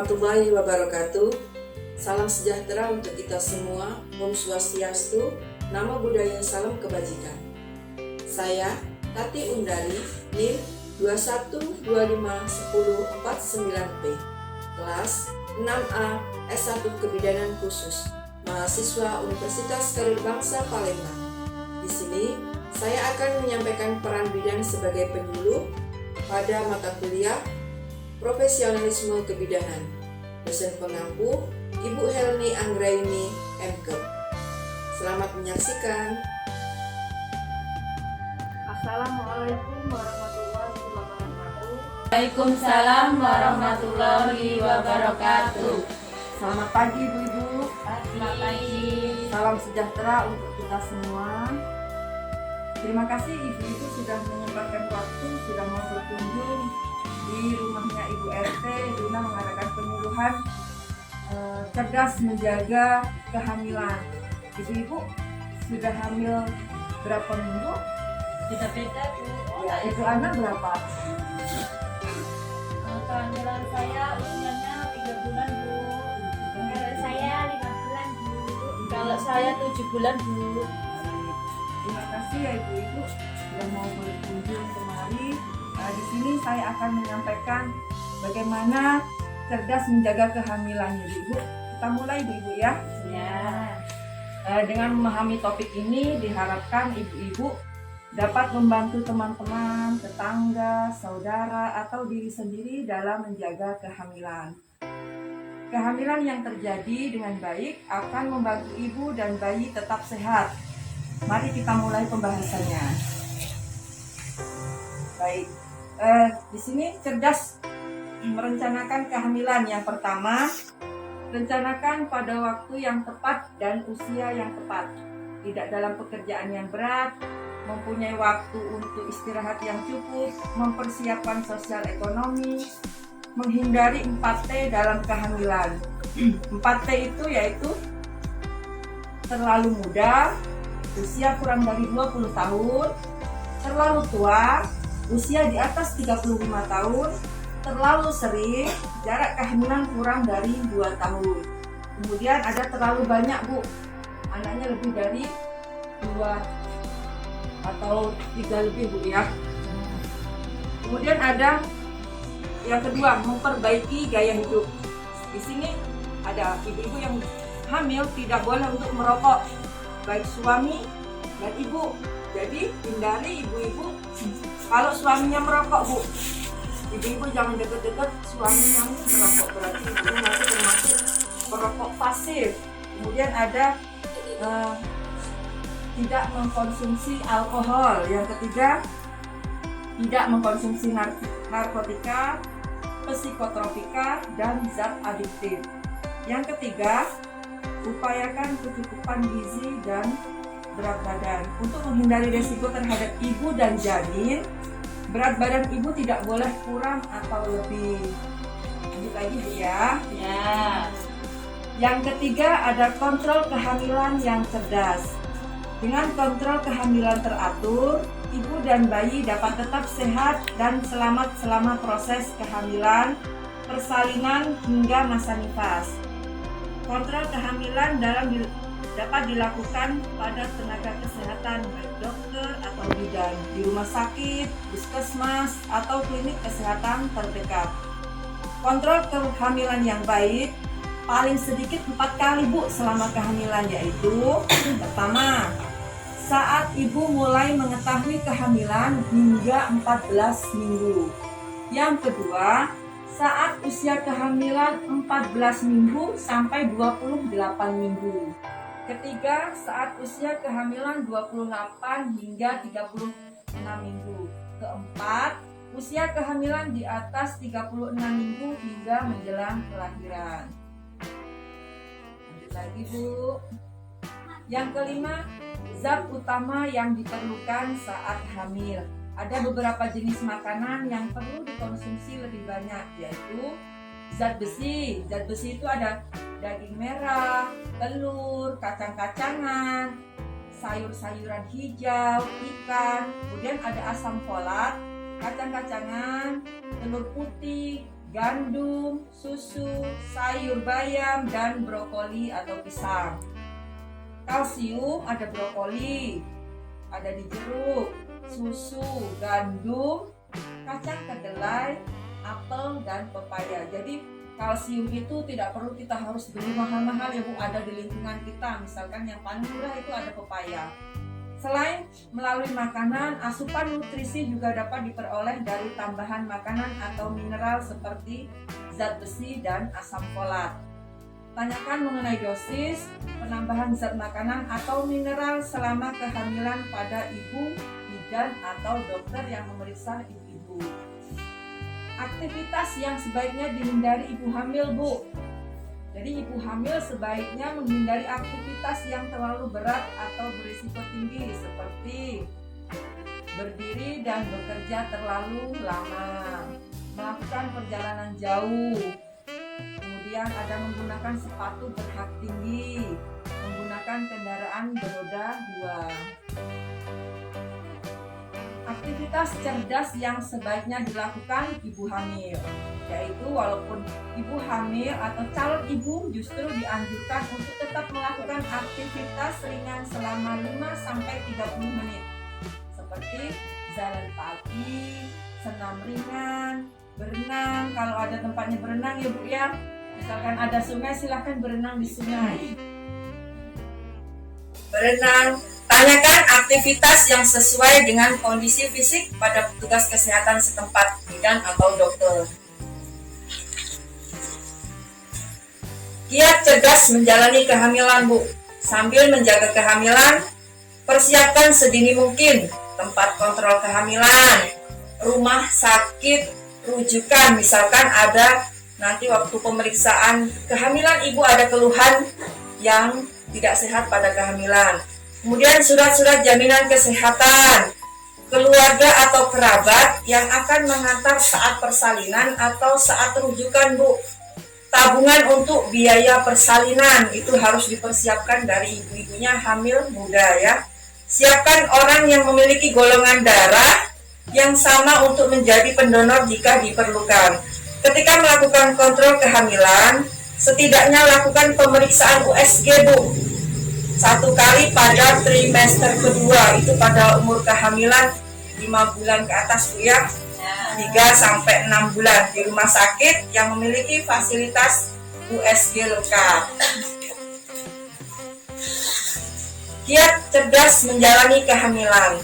warahmatullahi wabarakatuh. Salam sejahtera untuk kita semua. Om Swastiastu. Namo Buddhaya, salam kebajikan. Saya Tati Undari, NIM 21251049P, kelas 6A S1 Kebidanan Khusus, mahasiswa Universitas Karir Bangsa Palembang. Di sini saya akan menyampaikan peran bidan sebagai penyuluh pada mata kuliah Profesionalisme Kebidanan. Dosen pengampu Ibu Helni Anggraini, MKEP. Selamat menyaksikan. Assalamualaikum warahmatullahi wabarakatuh. Waalaikumsalam warahmatullahi wabarakatuh. Selamat pagi Ibu-ibu. Selamat pagi. Salam sejahtera untuk kita semua. Terima kasih Ibu-ibu sudah menyempatkan waktu, sudah mau berkunjung di rumahnya Ibu RT guna mengadakan penyuluhan cerdas menjaga kehamilan. Ibu-ibu sudah hamil berapa minggu? Beda-beda Bu. Ibu anak berapa? Kehamilan saya usianya 3 bulan Bu. Kalau saya 5 bulan Bu. Kalau saya 7 bulan Bu. Terima kasih ya Ibu-ibu sudah mau berkunjung kemari. Di sini saya akan menyampaikan bagaimana cerdas menjaga kehamilan Ibu. Kita mulai Ibu-ibu ya. Ya. Dengan memahami topik ini diharapkan Ibu-ibu dapat membantu teman-teman, tetangga, saudara, atau diri sendiri dalam menjaga kehamilan. Kehamilan yang terjadi dengan baik akan membantu ibu dan bayi tetap sehat. Mari kita mulai pembahasannya. Baik, di sini cerdas merencanakan kehamilan. Yang pertama, rencanakan pada waktu yang tepat dan usia yang tepat. Tidak dalam pekerjaan yang berat, mempunyai waktu untuk istirahat yang cukup, mempersiapkan sosial ekonomi, menghindari 4T dalam kehamilan. 4T itu yaitu terlalu muda, usia kurang dari 20 tahun, terlalu tua, usia di atas 35 tahun, terlalu sering, jarak kehamilan kurang dari 2 tahun. Kemudian ada terlalu banyak Bu, anaknya lebih dari 2 atau 3 lebih Bu ya. Kemudian ada yang kedua, memperbaiki gaya hidup. Di sini ada ibu-ibu yang hamil tidak boleh untuk merokok, baik suami dan ibu. Jadi hindari ibu-ibu kalau suaminya merokok Bu. Ibu-ibu jangan deket-deket suaminya merokok, berarti ibu nanti termasuk perokok pasif. Kemudian ada tidak mengkonsumsi alkohol. Yang ketiga, tidak mengkonsumsi narkotika, psikotropika, dan zat adiktif. Yang ketiga, upayakan kecukupan gizi dan berat badan. Untuk menghindari risiko terhadap ibu dan janin, berat badan ibu tidak boleh kurang atau lebih. Lanjut lagi Bu ya. Ya. Yang ketiga ada kontrol kehamilan yang cerdas. Dengan kontrol kehamilan teratur, ibu dan bayi dapat tetap sehat dan selamat selama proses kehamilan, persalinan hingga masa nifas. Kontrol kehamilan dapat dilakukan pada tenaga kesehatan baik dokter atau bidan di rumah sakit, puskesmas, atau klinik kesehatan terdekat. Kontrol kehamilan yang baik paling sedikit 4 kali Bu selama kehamilan, yaitu pertama, saat ibu mulai mengetahui kehamilan hingga 14 minggu. Yang kedua, saat usia kehamilan 14 minggu sampai 28 minggu. Ketiga, saat usia kehamilan 28 hingga 36 minggu. Keempat, usia kehamilan di atas 36 minggu hingga menjelang kelahiran. Lanjut lagi Bu. Yang kelima, zat utama yang diperlukan saat hamil. Ada beberapa jenis makanan yang perlu dikonsumsi lebih banyak, yaitu zat besi. Zat besi itu ada daging merah, telur, kacang-kacangan, sayur-sayuran hijau, ikan. Kemudian ada asam folat, kacang-kacangan, telur putih, gandum, susu, sayur bayam, dan brokoli atau pisang. Kalsium ada brokoli, ada di jeruk, susu, gandum, kacang kedelai, apel, dan pepaya. Jadi kalsium itu tidak perlu kita harus beli mahal-mahal ya Bu, ada di lingkungan kita. Misalkan yang paling murah itu ada pepaya. Selain melalui makanan, asupan nutrisi juga dapat diperoleh dari tambahan makanan atau mineral seperti zat besi dan asam folat. Tanyakan mengenai dosis, penambahan zat makanan atau mineral selama kehamilan pada ibu, bidan, atau dokter yang memeriksa ibu-ibu. Aktivitas yang sebaiknya dihindari ibu hamil, Bu. Jadi ibu hamil sebaiknya menghindari aktivitas yang terlalu berat atau berisiko tinggi seperti berdiri dan bekerja terlalu lama, melakukan perjalanan jauh, kemudian ada menggunakan sepatu berhak tinggi, menggunakan kendaraan beroda 2. Aktivitas cerdas yang sebaiknya dilakukan ibu hamil, yaitu walaupun ibu hamil atau calon ibu justru dianjurkan untuk tetap melakukan aktivitas ringan selama 5-30 menit seperti jalan pagi, senam ringan, berenang kalau ada tempatnya berenang ya Bu ya. Misalkan ada sungai silahkan berenang di sungai. Berenang. Tanyakan aktivitas yang sesuai dengan kondisi fisik pada petugas kesehatan setempat, bidan atau dokter. Giat cerdas menjalani kehamilan Bu. Sambil menjaga kehamilan, persiapkan sedini mungkin tempat kontrol kehamilan, rumah sakit, rujukan. Misalkan ada nanti waktu pemeriksaan kehamilan ibu ada keluhan yang tidak sehat pada kehamilan. Kemudian surat-surat jaminan kesehatan, keluarga atau kerabat yang akan mengantar saat persalinan atau saat rujukan Bu. Tabungan untuk biaya persalinan itu harus dipersiapkan dari ibu-ibunya hamil muda ya. Siapkan orang yang memiliki golongan darah yang sama untuk menjadi pendonor jika diperlukan. Ketika melakukan kontrol kehamilan, setidaknya lakukan pemeriksaan USG Bu. 1 kali pada trimester kedua, itu pada umur kehamilan 5 bulan ke atas Bu ya, 3-6 bulan di rumah sakit yang memiliki fasilitas USG lengkap. Giat cerdas menjalani kehamilan.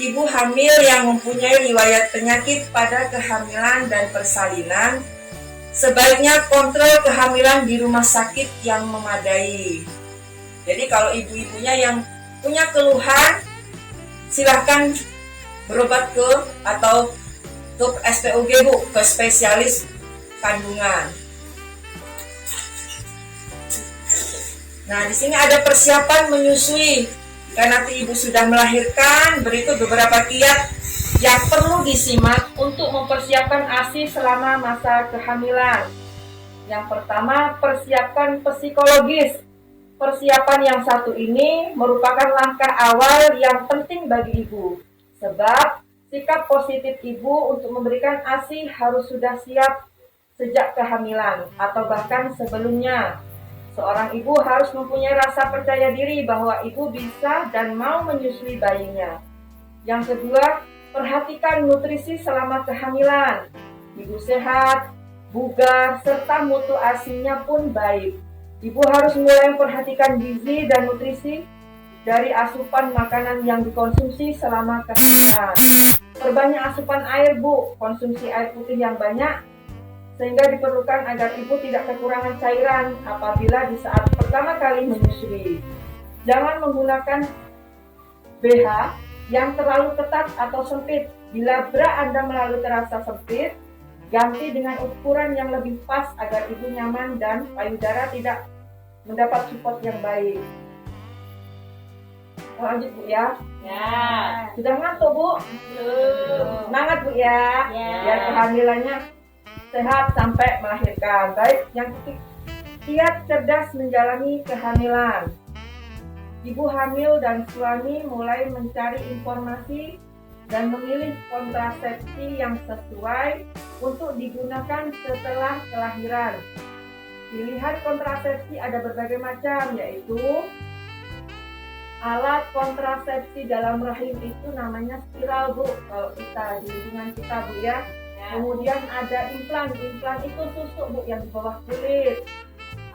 Ibu hamil yang mempunyai riwayat penyakit pada kehamilan dan persalinan sebaiknya kontrol kehamilan di rumah sakit yang memadai. Jadi kalau ibu-ibunya yang punya keluhan, silahkan berobat ke atau ke SPOG Bu, ke spesialis kandungan. Nah, di sini ada persiapan menyusui. Karena nanti ibu sudah melahirkan, berikut beberapa kiat yang perlu disimak untuk mempersiapkan ASI selama masa kehamilan. Yang pertama, persiapkan psikologis. Persiapan yang satu ini merupakan langkah awal yang penting bagi ibu, sebab sikap positif ibu untuk memberikan ASI harus sudah siap sejak kehamilan atau bahkan sebelumnya. Seorang ibu harus mempunyai rasa percaya diri bahwa ibu bisa dan mau menyusui bayinya. Yang kedua, perhatikan nutrisi selama kehamilan. Ibu sehat, bugar, serta mutu ASINya pun baik. Ibu harus mulai memperhatikan gizi dan nutrisi dari asupan makanan yang dikonsumsi selama kehamilan. Perbanyak asupan air Bu, konsumsi air putih yang banyak, sehingga diperlukan agar ibu tidak kekurangan cairan apabila di saat pertama kali menyusui. Jangan menggunakan BH yang terlalu ketat atau sempit. Bila bra Anda melalui terasa sempit, ganti dengan ukuran yang lebih pas agar ibu nyaman dan payudara tidak mendapat support yang baik. Lanjut Bu ya. Ya. Sudah ngantuk Bu? Belum. Semangat Bu ya. Ya. Biar kehamilannya sehat sampai melahirkan. Baik, yang ketiga, giat cerdas menjalani kehamilan. Ibu hamil dan suami mulai mencari informasi dan memilih kontrasepsi yang sesuai untuk digunakan setelah kelahiran. Pilihan kontrasepsi ada berbagai macam, yaitu alat kontrasepsi dalam rahim itu namanya spiral, Bu, kalau kita di lingkungan kita, Bu, ya. Kemudian ada implan itu susuk, Bu, yang di bawah kulit.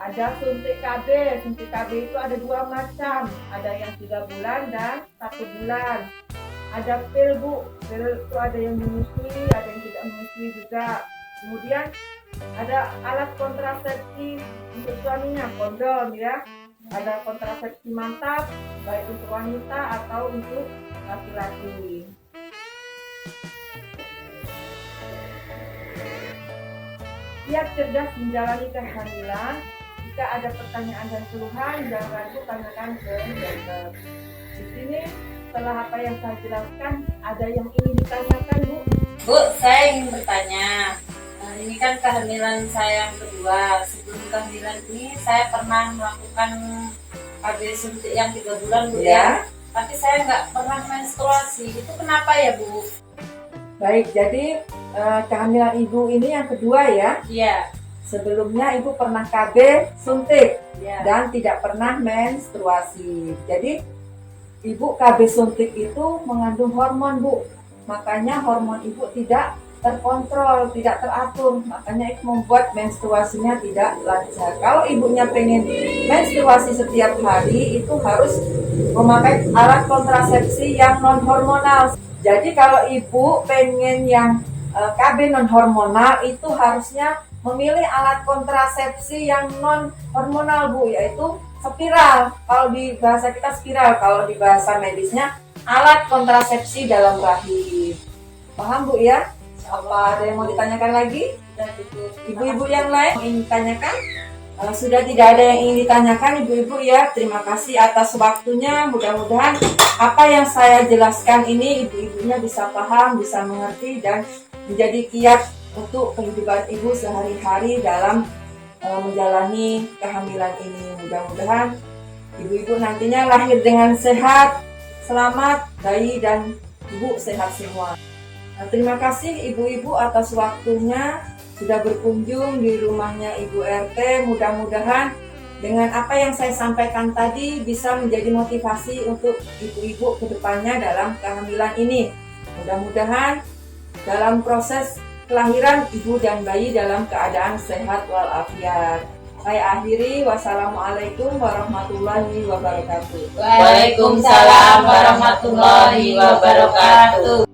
Ada suntik KB itu ada 2 macam, ada yang 3 bulan dan 1 bulan. Ada pil, Bu, pil itu ada yang menyusui, ada yang tidak menyusui juga. Kemudian ada alat kontrasepsi untuk suaminya, kondom, ya. Ada kontrasepsi mantap, baik untuk wanita atau untuk laki-laki. Siap cerdas menjalani kehamilan. Jika ada pertanyaan dan keluhan, jangan ragu tanyakan ke dokter. Di sini setelah apa yang saya jelaskan, ada yang ingin ditanyakan, Bu? Bu, saya ingin bertanya. Ini kan kehamilan saya yang kedua. Sebelum kehamilan ini saya pernah melakukan KB suntik yang 3 bulan, Bu, ya. Tapi saya nggak pernah menstruasi. Itu kenapa ya, Bu? Baik, jadi kehamilan Ibu ini yang kedua, ya? Iya. Sebelumnya Ibu pernah KB suntik, Iya. dan tidak pernah menstruasi. Jadi Ibu KB suntik itu mengandung hormon, Bu. Makanya hormon Ibu tidak terkontrol, tidak teratur. Makanya itu membuat menstruasinya tidak lancar. Kalau ibunya pengen menstruasi setiap hari, itu harus memakai alat kontrasepsi yang non hormonal. Jadi kalau ibu pengen yang KB non hormonal, itu harusnya memilih alat kontrasepsi yang non hormonal, Bu, yaitu spiral. Kalau di bahasa kita spiral, kalau di bahasa medisnya alat kontrasepsi dalam rahim. Paham, Bu, ya? Apa ada yang mau ditanyakan lagi? Ibu-ibu yang lain mau ingin ditanyakan? Sudah tidak ada yang ingin ditanyakan, ibu-ibu, ya. Terima kasih atas waktunya. Mudah-mudahan apa yang saya jelaskan ini ibu-ibunya bisa paham, bisa mengerti, dan menjadi kiat untuk kehidupan ibu sehari-hari dalam menjalani kehamilan ini. Mudah-mudahan ibu-ibu nantinya lahir dengan sehat, selamat, bayi dan ibu sehat semua. Terima kasih ibu-ibu atas waktunya sudah berkunjung di rumahnya Ibu RT. Mudah-mudahan dengan apa yang saya sampaikan tadi bisa menjadi motivasi untuk ibu-ibu ke depannya dalam kehamilan ini. Mudah-mudahan dalam proses kelahiran ibu dan bayi dalam keadaan sehat walafiat. Saya akhiri, wassalamualaikum warahmatullahi wabarakatuh. Waalaikumsalam warahmatullahi wabarakatuh.